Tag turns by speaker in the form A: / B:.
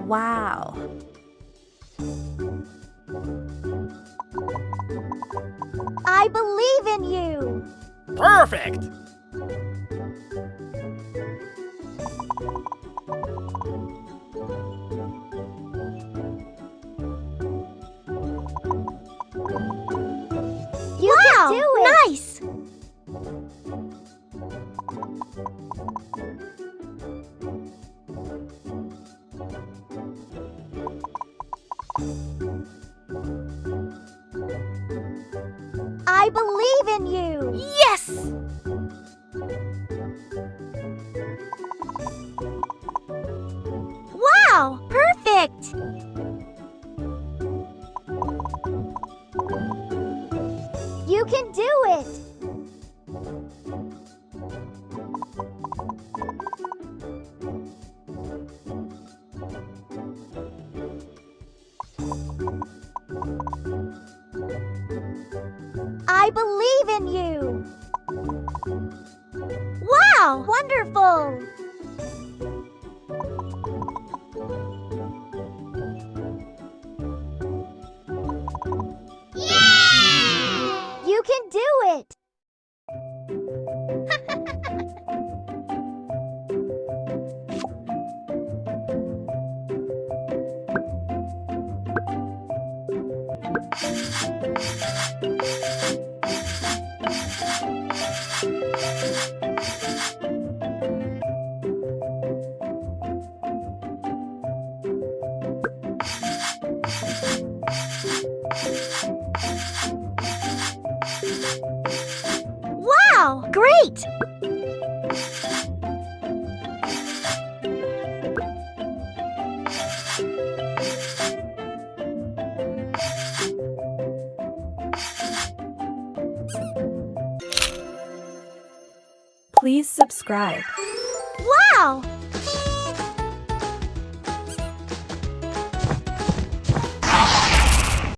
A: Wow!
B: I believe in you!
C: Perfect!
B: You can do it! Nice! I believe in you!
A: Yes!
B: Wow! Perfect! You can do it! I believe in you! Wow! Wonderful! You can do it! Wow! Great!
A: Please subscribe.
B: Wow!